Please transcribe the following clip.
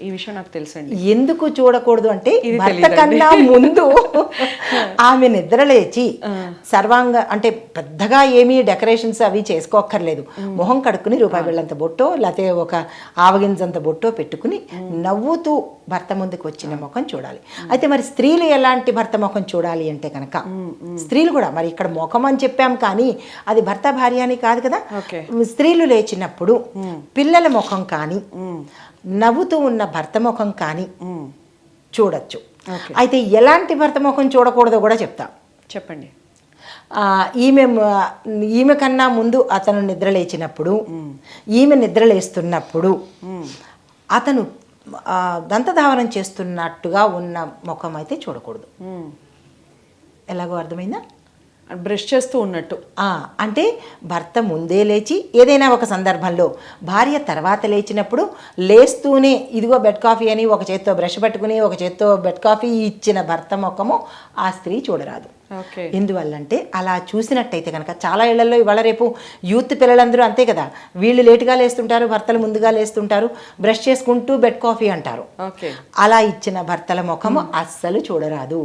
ఈ విషయం నాకు తెలుసండి. ఎందుకు చూడకూడదు అంటే భర్త కన్నా ముందు ఆమె నిద్రలేచి సర్వాంగ అంటే పెద్దగా ఏమీ డెకరేషన్స్ అవి చేసుకోక్కర్లేదు. మొహం కడుక్కుని రూపాయి బిళ్ళంత బొట్టో లేకపోతే ఒక ఆవగింజంత బొట్టో పెట్టుకుని నవ్వుతూ భర్త ముందుకు వచ్చిన ముఖం చూడాలి. అయితే మరి స్త్రీలు ఎలాంటి భర్త ముఖం చూడాలి అంటే కనుక స్త్రీలు కూడా మరి ఇక్కడ ముఖం అని చెప్పాం కానీ అది భర్త భార్య అని కాదు కదా. స్త్రీలు లేచినప్పుడు పిల్లల ముఖం కానీ నవ్వుతూ ఉన్న భర్త ముఖం కానీ చూడొచ్చు. అయితే ఎలాంటి భర్త ముఖం చూడకూడదో కూడా చెప్తా. చెప్పండి. ఈమె కన్నా ముందు అతను నిద్రలేచినప్పుడు, ఈమె నిద్రలేస్తున్నప్పుడు అతను దంతధావనం చేస్తున్నట్టుగా ఉన్న ముఖం అయితే చూడకూడదు. ఎలాగో అర్థమైందా? బ్రష్ చేస్తూ ఉన్నట్టు. అంటే భర్త ముందే లేచి ఏదైనా ఒక సందర్భంలో భార్య తర్వాత లేచినప్పుడు లేస్తూనే ఇదిగో బెడ్ కాఫీ అని ఒక చేత్తో బ్రష్ పట్టుకుని ఒక చేత్తో బెడ్ కాఫీ ఇచ్చిన భర్త ముఖము ఆ స్త్రీ చూడరాదు. ఎందువల్లంటే అలా చూసినట్టయితే కనుక చాలా ఇళ్లలో ఇవాళ రేపు యూత్ పిల్లలందరూ అంతే కదా, వీళ్ళు లేటుగా లేస్తుంటారు, భర్తలు ముందుగా లేస్తుంటారు, బ్రష్ చేసుకుంటూ బెడ్ కాఫీ అంటారు. అలా ఇచ్చిన భర్తల ముఖము అస్సలు చూడరాదు.